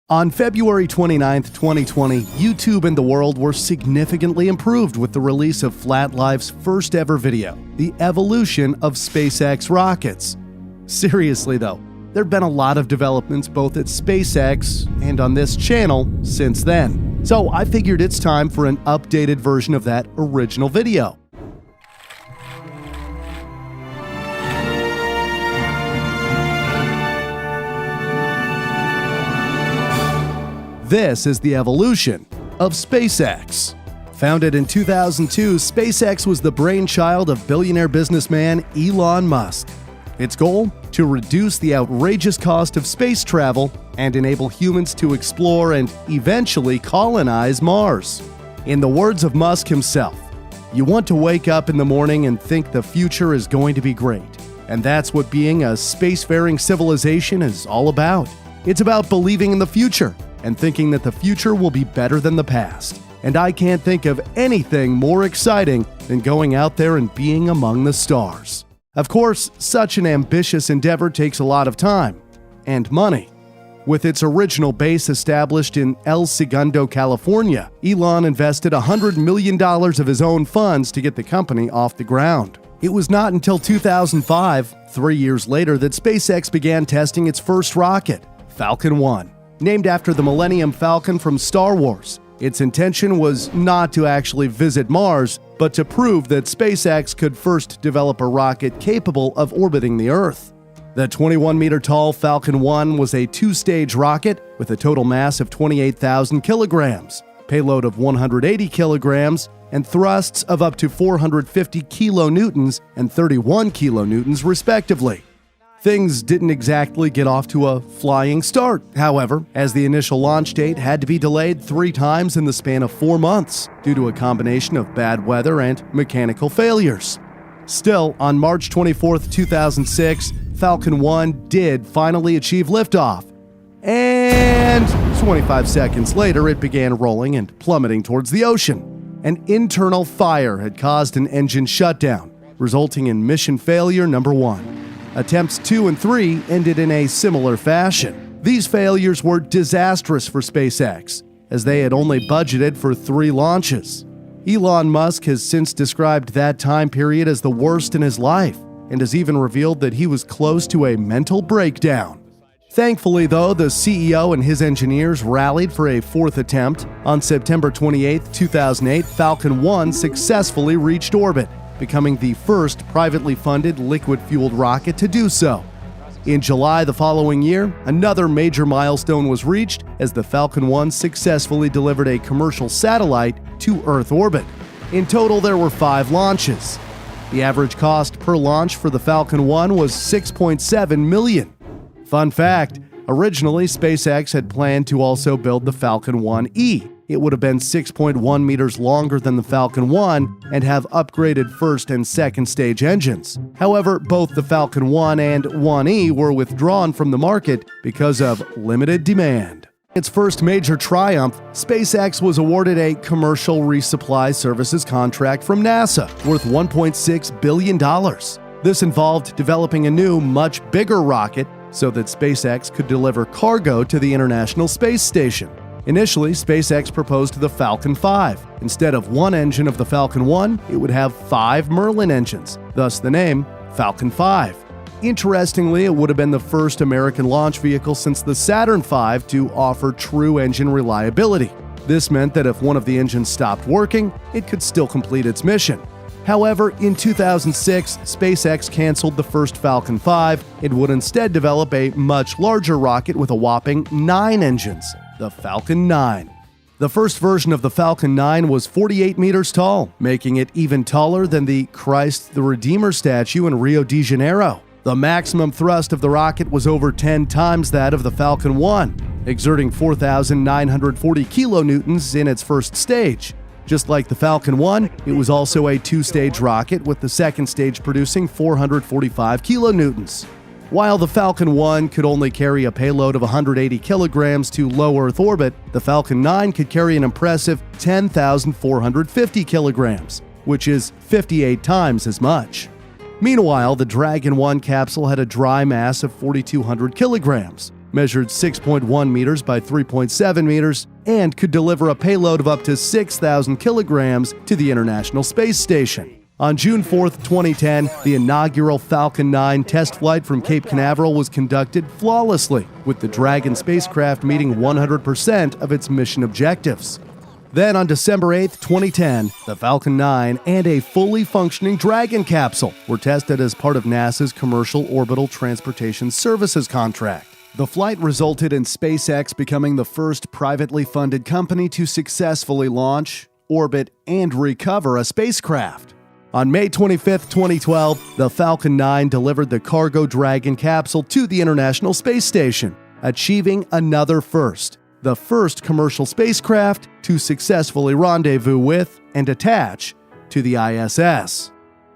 On February 29, 2020, YouTube and the world were significantly improved with the release of FlatLife's first ever video, The Evolution of SpaceX Rockets. Seriously though, there have been a lot of developments both at SpaceX and on this channel since then. So I figured it's time for an updated version of that original video. This is the evolution of SpaceX. Founded in 2002, SpaceX was the brainchild of billionaire businessman Elon Musk. Its goal? To reduce the outrageous cost of space travel and enable humans to explore and eventually colonize Mars. In the words of Musk himself, "You want to wake up in the morning and think the future is going to be great. And that's what being a spacefaring civilization is all about. It's about believing in the future and thinking that the future will be better than the past. And I can't think of anything more exciting than going out there and being among the stars." Of course, such an ambitious endeavor takes a lot of time and money. With its original base established in El Segundo, California, Elon invested $100 million of his own funds to get the company off the ground. It was not until 2005, 3 years later, that SpaceX began testing its first rocket, Falcon 1. Named after the Millennium Falcon from Star Wars. Its intention was not to actually visit Mars, but to prove that SpaceX could first develop a rocket capable of orbiting the Earth. The 21-meter-tall Falcon 1 was a two-stage rocket with a total mass of 28,000 kilograms, payload of 180 kilograms, and thrusts of up to 450 kilonewtons and 31 kilonewtons respectively. Things didn't exactly get off to a flying start, however, as the initial launch date had to be delayed 3 times in the span of 4 months due to a combination of bad weather and mechanical failures. Still, on March 24, 2006, Falcon 1 did finally achieve liftoff. And 25 seconds later, it began rolling and plummeting towards the ocean. An internal fire had caused an engine shutdown, resulting in mission failure number 1. Attempts 2 and 3 ended in a similar fashion. These failures were disastrous for SpaceX, as they had only budgeted for 3 launches. Elon Musk has since described that time period as the worst in his life, and has even revealed that he was close to a mental breakdown. Thankfully, though, the CEO and his engineers rallied for a 4th attempt. On September 28, 2008, Falcon 1 successfully reached orbit, becoming the first privately funded liquid-fueled rocket to do so. In July the following year, another major milestone was reached as the Falcon 1 successfully delivered a commercial satellite to Earth orbit. In total, there were 5 launches. The average cost per launch for the Falcon 1 was $6.7 million. Fun fact, originally SpaceX had planned to also build the Falcon 1E. It would have been 6.1 meters longer than the Falcon 1 and have upgraded first and second stage engines. However, both the Falcon 1 and 1E were withdrawn from the market because of limited demand. Its first major triumph, SpaceX was awarded a commercial resupply services contract from NASA worth $1.6 billion. This involved developing a new, much bigger rocket so that SpaceX could deliver cargo to the International Space Station. Initially, SpaceX proposed the Falcon 5. Instead of 1 engine of the Falcon 1, it would have 5 Merlin engines, thus the name Falcon 5. Interestingly, it would have been the first American launch vehicle since the Saturn V to offer true engine reliability. This meant that if one of the engines stopped working, it could still complete its mission. However, in 2006, SpaceX canceled the first Falcon 5 and would instead develop a much larger rocket with a whopping 9 engines, the Falcon 9. The first version of the Falcon 9 was 48 meters tall, making it even taller than the Christ the Redeemer statue in Rio de Janeiro. The maximum thrust of the rocket was over 10 times that of the Falcon 1, exerting 4,940 kilonewtons in its first stage. Just like the Falcon 1, it was also a 2-stage rocket, with the second stage producing 445 kilonewtons. While the Falcon 1 could only carry a payload of 180 kilograms to low Earth orbit, the Falcon 9 could carry an impressive 10,450 kilograms, which is 58 times as much. Meanwhile, the Dragon 1 capsule had a dry mass of 4,200 kilograms, measured 6.1 meters by 3.7 meters, and could deliver a payload of up to 6,000 kilograms to the International Space Station. On June 4, 2010, the inaugural Falcon 9 test flight from Cape Canaveral was conducted flawlessly, with the Dragon spacecraft meeting 100% of its mission objectives. Then on December 8, 2010, the Falcon 9 and a fully functioning Dragon capsule were tested as part of NASA's Commercial Orbital Transportation Services contract. The flight resulted in SpaceX becoming the first privately funded company to successfully launch, orbit, and recover a spacecraft. On May 25, 2012, the Falcon 9 delivered the Cargo Dragon capsule to the International Space Station, achieving another first, the first commercial spacecraft to successfully rendezvous with and attach to the ISS.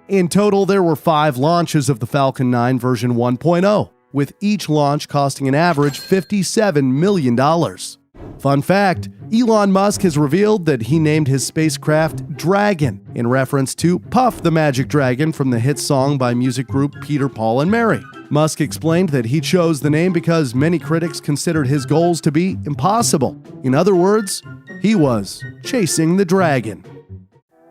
In total, there were 5 launches of the Falcon 9 version 1.0, with each launch costing an average $57 million. Fun fact, Elon Musk has revealed that he named his spacecraft Dragon in reference to Puff the Magic Dragon from the hit song by music group Peter, Paul and Mary. Musk explained that he chose the name because many critics considered his goals to be impossible. In other words, he was chasing the dragon.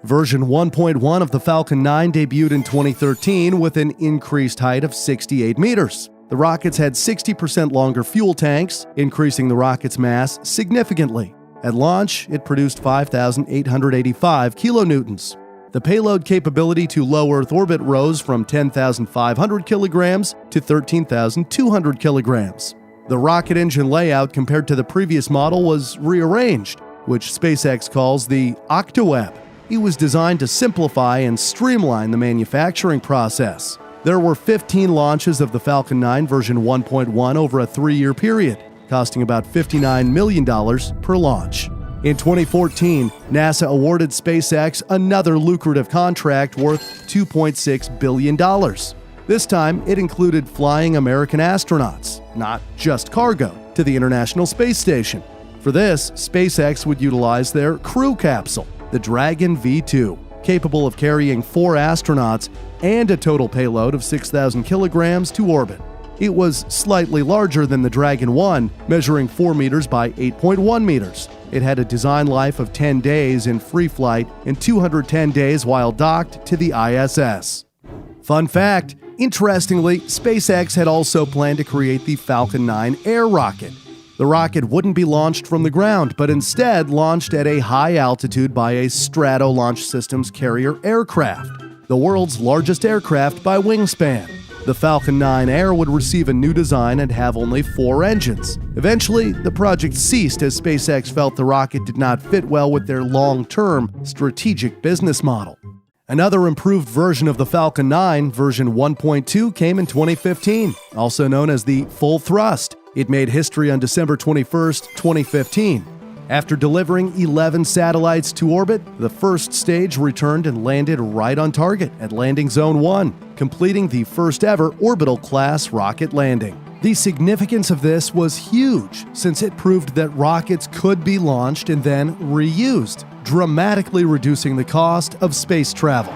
Version 1.1 of the Falcon 9 debuted in 2013 with an increased height of 68 meters. The rockets had 60% longer fuel tanks, increasing the rocket's mass significantly. At launch, it produced 5,885 kilonewtons. The payload capability to low Earth orbit rose from 10,500 kilograms to 13,200 kilograms. The rocket engine layout compared to the previous model was rearranged, which SpaceX calls the Octaweb. It was designed to simplify and streamline the manufacturing process. There were 15 launches of the Falcon 9 version 1.1 over a 3-year period, costing about $59 million per launch. In 2014, NASA awarded SpaceX another lucrative contract worth $2.6 billion. This time, it included flying American astronauts, not just cargo, to the International Space Station. For this, SpaceX would utilize their crew capsule, the Dragon V2, capable of carrying 4 astronauts and a total payload of 6,000 kilograms to orbit. It was slightly larger than the Dragon 1, measuring 4 meters by 8.1 meters. It had a design life of 10 days in free flight and 210 days while docked to the ISS. Fun fact, interestingly, SpaceX had also planned to create the Falcon 9 air rocket. The rocket wouldn't be launched from the ground, but instead launched at a high altitude by a Strato Launch Systems carrier aircraft, the world's largest aircraft by wingspan. The Falcon 9 Air would receive a new design and have only 4 engines. Eventually, the project ceased as SpaceX felt the rocket did not fit well with their long-term strategic business model. Another improved version of the Falcon 9, version 1.2, came in 2015, also known as the Full Thrust. It made history on December 21, 2015. After delivering 11 satellites to orbit, the first stage returned and landed right on target at Landing Zone 1, completing the first ever orbital-class rocket landing. The significance of this was huge, since it proved that rockets could be launched and then reused, dramatically reducing the cost of space travel.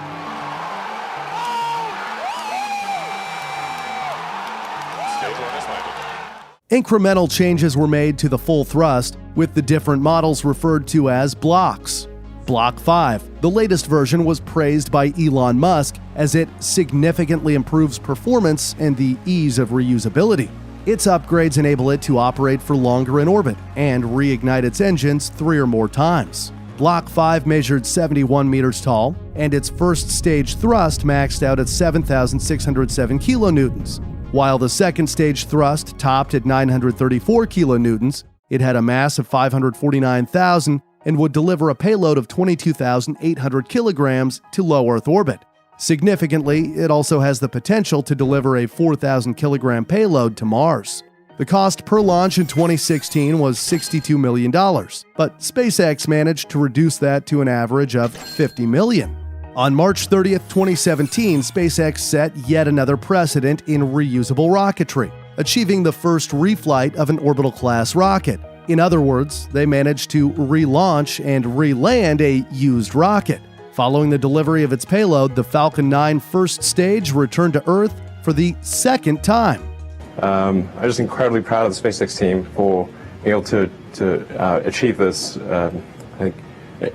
Incremental changes were made to the Full Thrust, with the different models referred to as blocks. Block 5, the latest version, was praised by Elon Musk as it significantly improves performance and the ease of reusability. Its upgrades enable it to operate for longer in orbit and reignite its engines 3 or more times. Block 5 measured 71 meters tall, and its first stage thrust maxed out at 7,607 kilonewtons. While the second stage thrust topped at 934 kilonewtons, it had a mass of 549,000 and would deliver a payload of 22,800 kilograms to low Earth orbit. Significantly, it also has the potential to deliver a 4,000 kilogram payload to Mars. The cost per launch in 2016 was $62 million, but SpaceX managed to reduce that to an average of $50 million. On March 30, 2017, SpaceX set yet another precedent in reusable rocketry, achieving the first reflight of an orbital-class rocket. In other words, they managed to relaunch and re-land a used rocket. Following the delivery of its payload, the Falcon 9 first stage returned to Earth for the second time. I'm just incredibly proud of the SpaceX team for being able to achieve this, I think,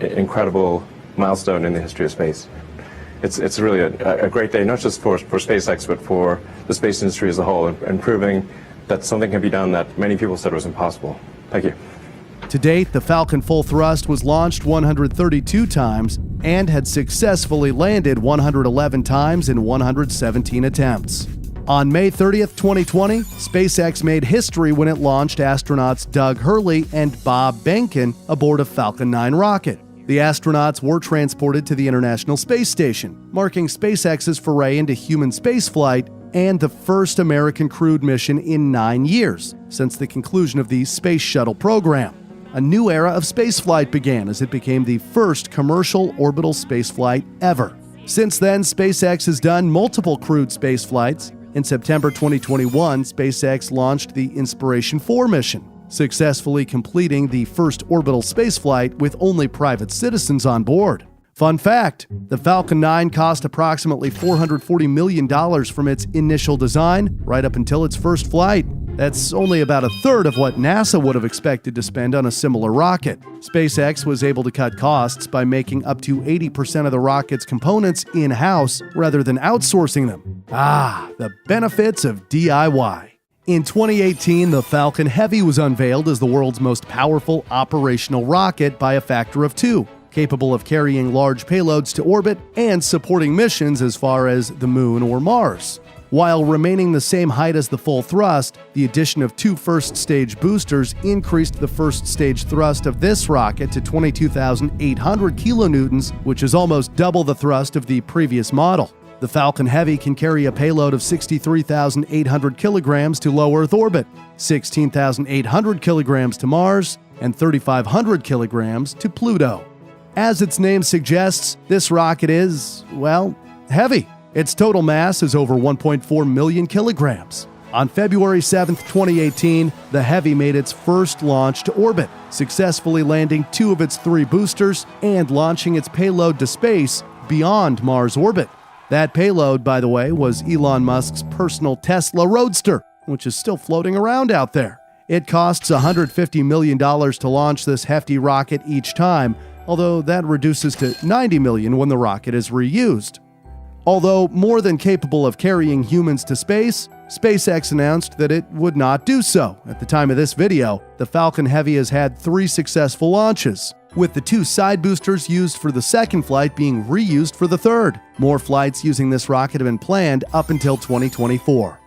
incredible milestone in the history of space. It's really a great day, not just for SpaceX, but for the space industry as a whole, and proving that something can be done that many people said was impossible. Thank you. To date, the Falcon Full Thrust was launched 132 times and had successfully landed 111 times in 117 attempts. On May 30th, 2020, SpaceX made history when it launched astronauts Doug Hurley and Bob Behnken aboard a Falcon 9 rocket. The astronauts were transported to the International Space Station, marking SpaceX's foray into human spaceflight and the first American crewed mission in 9 years since the conclusion of the Space Shuttle program. A new era of spaceflight began as it became the first commercial orbital spaceflight ever. Since then, SpaceX has done multiple crewed spaceflights. In September 2021, SpaceX launched the Inspiration 4 mission, successfully completing the first orbital spaceflight with only private citizens on board. Fun fact, the Falcon 9 cost approximately $440 million from its initial design right up until its first flight. That's only about a third of what NASA would have expected to spend on a similar rocket. SpaceX was able to cut costs by making up to 80% of the rocket's components in-house rather than outsourcing them. The benefits of DIY. In 2018, the Falcon Heavy was unveiled as the world's most powerful operational rocket by a factor of 2, capable of carrying large payloads to orbit and supporting missions as far as the Moon or Mars. While remaining the same height as the Full Thrust, the addition of 2 first-stage boosters increased the first-stage thrust of this rocket to 22,800 kilonewtons, which is almost double the thrust of the previous model. The Falcon Heavy can carry a payload of 63,800 kilograms to low Earth orbit, 16,800 kilograms to Mars, and 3,500 kilograms to Pluto. As its name suggests, this rocket is, well, heavy. Its total mass is over 1.4 million kilograms. On February 7, 2018, the Heavy made its first launch to orbit, successfully landing 2 of its 3 boosters and launching its payload to space beyond Mars orbit. That payload, by the way, was Elon Musk's personal Tesla Roadster, which is still floating around out there. It costs $150 million to launch this hefty rocket each time, although that reduces to $90 million when the rocket is reused. Although more than capable of carrying humans to space, SpaceX announced that it would not do so. At the time of this video, the Falcon Heavy has had 3 successful launches, with the 2 side boosters used for the second flight being reused for the third. More flights using this rocket have been planned up until 2024.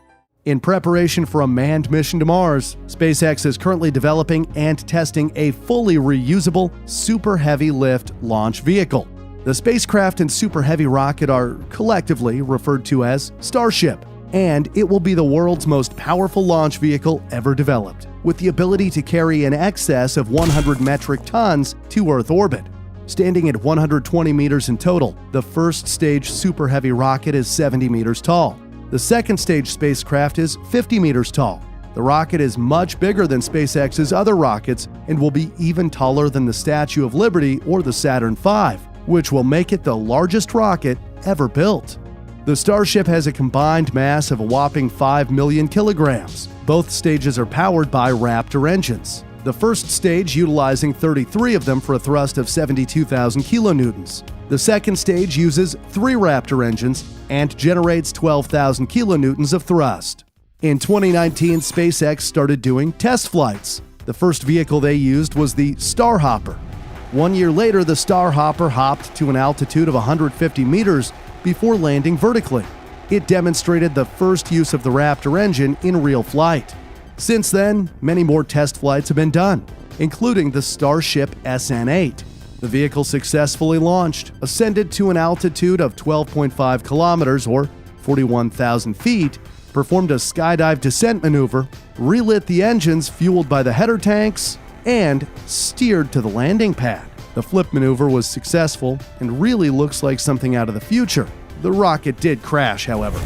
In preparation for a manned mission to Mars, SpaceX is currently developing and testing a fully reusable Super Heavy Lift launch vehicle. The spacecraft and Super Heavy rocket are collectively referred to as Starship, and it will be the world's most powerful launch vehicle ever developed, with the ability to carry in excess of 100 metric tons to Earth orbit. Standing at 120 meters in total, the first stage Super Heavy rocket is 70 meters tall. The second stage spacecraft is 50 meters tall. The rocket is much bigger than SpaceX's other rockets and will be even taller than the Statue of Liberty or the Saturn V, which will make it the largest rocket ever built. The Starship has a combined mass of a whopping 5 million kilograms. Both stages are powered by Raptor engines. The first stage utilizing 33 of them for a thrust of 72,000 kilonewtons. The second stage uses 3 Raptor engines and generates 12,000 kilonewtons of thrust. In 2019, SpaceX started doing test flights. The first vehicle they used was the Starhopper. 1 year later, the Starhopper hopped to an altitude of 150 meters before landing vertically. It demonstrated the first use of the Raptor engine in real flight. Since then, many more test flights have been done, including the Starship SN8. The vehicle successfully launched, ascended to an altitude of 12.5 kilometers or 41,000 feet, performed a skydive descent maneuver, relit the engines fueled by the header tanks, and steered to the landing pad. The flip maneuver was successful and really looks like something out of the future. The rocket did crash, however.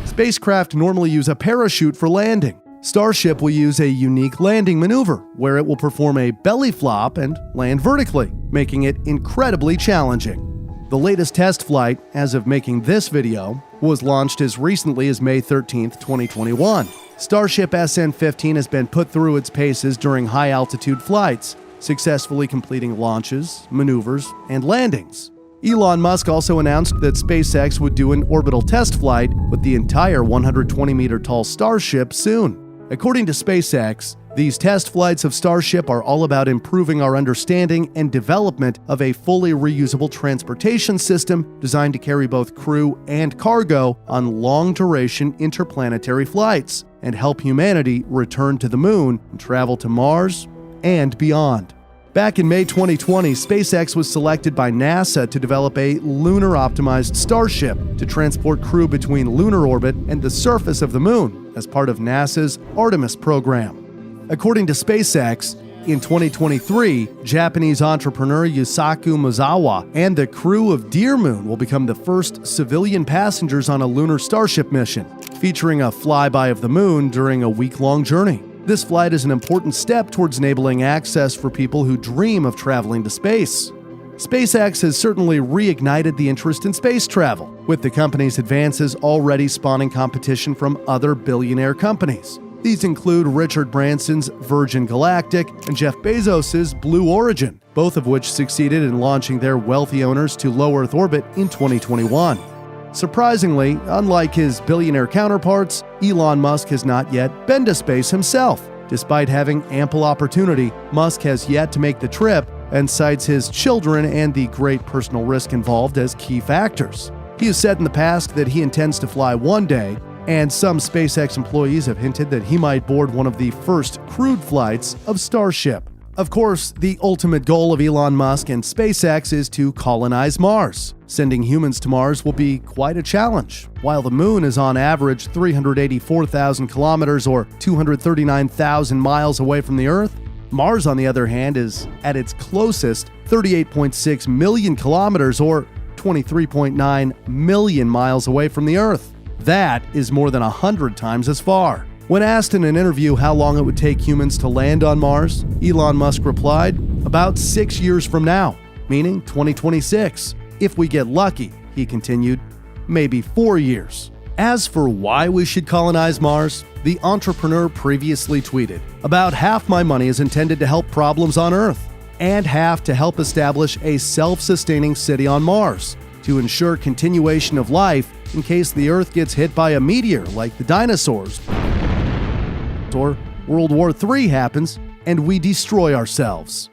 Spacecraft normally use a parachute for landing. Starship will use a unique landing maneuver where it will perform a belly flop and land vertically, making it incredibly challenging. The latest test flight, as of making this video, was launched as recently as May 13, 2021. Starship SN-15 has been put through its paces during high-altitude flights, successfully completing launches, maneuvers, and landings. Elon Musk also announced that SpaceX would do an orbital test flight with the entire 120-meter-tall Starship soon. According to SpaceX, these test flights of Starship are all about improving our understanding and development of a fully reusable transportation system designed to carry both crew and cargo on long-duration interplanetary flights and help humanity return to the moon and travel to Mars and beyond. Back in May 2020, SpaceX was selected by NASA to develop a lunar-optimized Starship to transport crew between lunar orbit and the surface of the moon as part of NASA's Artemis program. According to SpaceX, in 2023, Japanese entrepreneur Yusaku Mizawa and the crew of Deer Moon will become the first civilian passengers on a lunar Starship mission, featuring a flyby of the moon during a week-long journey. This flight is an important step towards enabling access for people who dream of traveling to space. SpaceX has certainly reignited the interest in space travel, with the company's advances already spawning competition from other billionaire companies. These include Richard Branson's Virgin Galactic and Jeff Bezos's Blue Origin, both of which succeeded in launching their wealthy owners to low Earth orbit in 2021. Surprisingly, unlike his billionaire counterparts, Elon Musk has not yet been to space himself. Despite having ample opportunity, Musk has yet to make the trip and cites his children and the great personal risk involved as key factors. He has said in the past that he intends to fly one day, and some SpaceX employees have hinted that he might board one of the first crewed flights of Starship. Of course, the ultimate goal of Elon Musk and SpaceX is to colonize Mars. Sending humans to Mars will be quite a challenge. While the moon is on average 384,000 kilometers or 239,000 miles away from the Earth, Mars, on the other hand, is at its closest 38.6 million kilometers or 23.9 million miles away from the Earth. That is more than 100 times as far. When asked in an interview how long it would take humans to land on Mars, Elon Musk replied, "About 6 years from now," meaning 2026. "If we get lucky," he continued, "maybe 4 years." As for why we should colonize Mars, the entrepreneur previously tweeted, "About half my money is intended to help problems on Earth, and half to help establish a self-sustaining city on Mars, to ensure continuation of life in case the Earth gets hit by a meteor like the dinosaurs, or World War III happens and we destroy ourselves."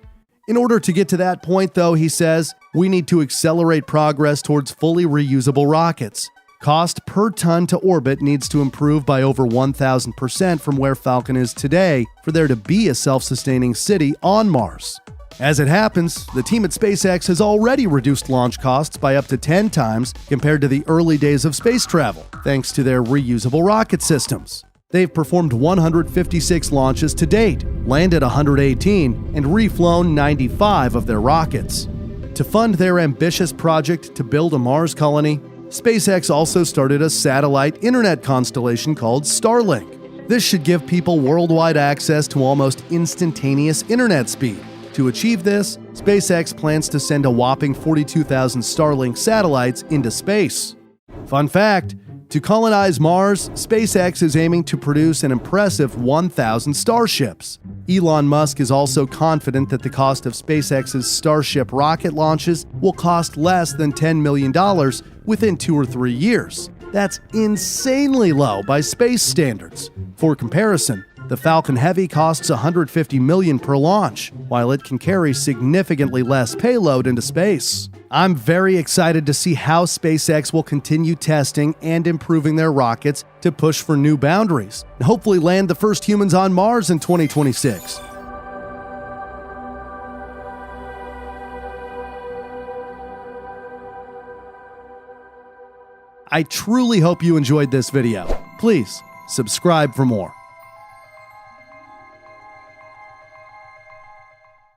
In order to get to that point, though, he says, we need to accelerate progress towards fully reusable rockets. Cost per ton to orbit needs to improve by over 1,000% from where Falcon is today for there to be a self-sustaining city on Mars. As it happens, the team at SpaceX has already reduced launch costs by up to 10 times compared to the early days of space travel, thanks to their reusable rocket systems. They've performed 156 launches to date, landed 118, and reflown 95 of their rockets. To fund their ambitious project to build a Mars colony, SpaceX also started a satellite internet constellation called Starlink. This should give people worldwide access to almost instantaneous internet speed. To achieve this, SpaceX plans to send a whopping 42,000 Starlink satellites into space. Fun fact, to colonize Mars, SpaceX is aiming to produce an impressive 1,000 Starships. Elon Musk is also confident that the cost of SpaceX's Starship rocket launches will cost less than $10 million within 2 or 3 years. That's insanely low by space standards. For comparison, the Falcon Heavy costs $150 million per launch, while it can carry significantly less payload into space. I'm very excited to see how SpaceX will continue testing and improving their rockets to push for new boundaries, and hopefully land the first humans on Mars in 2026. I truly hope you enjoyed this video. Please subscribe for more.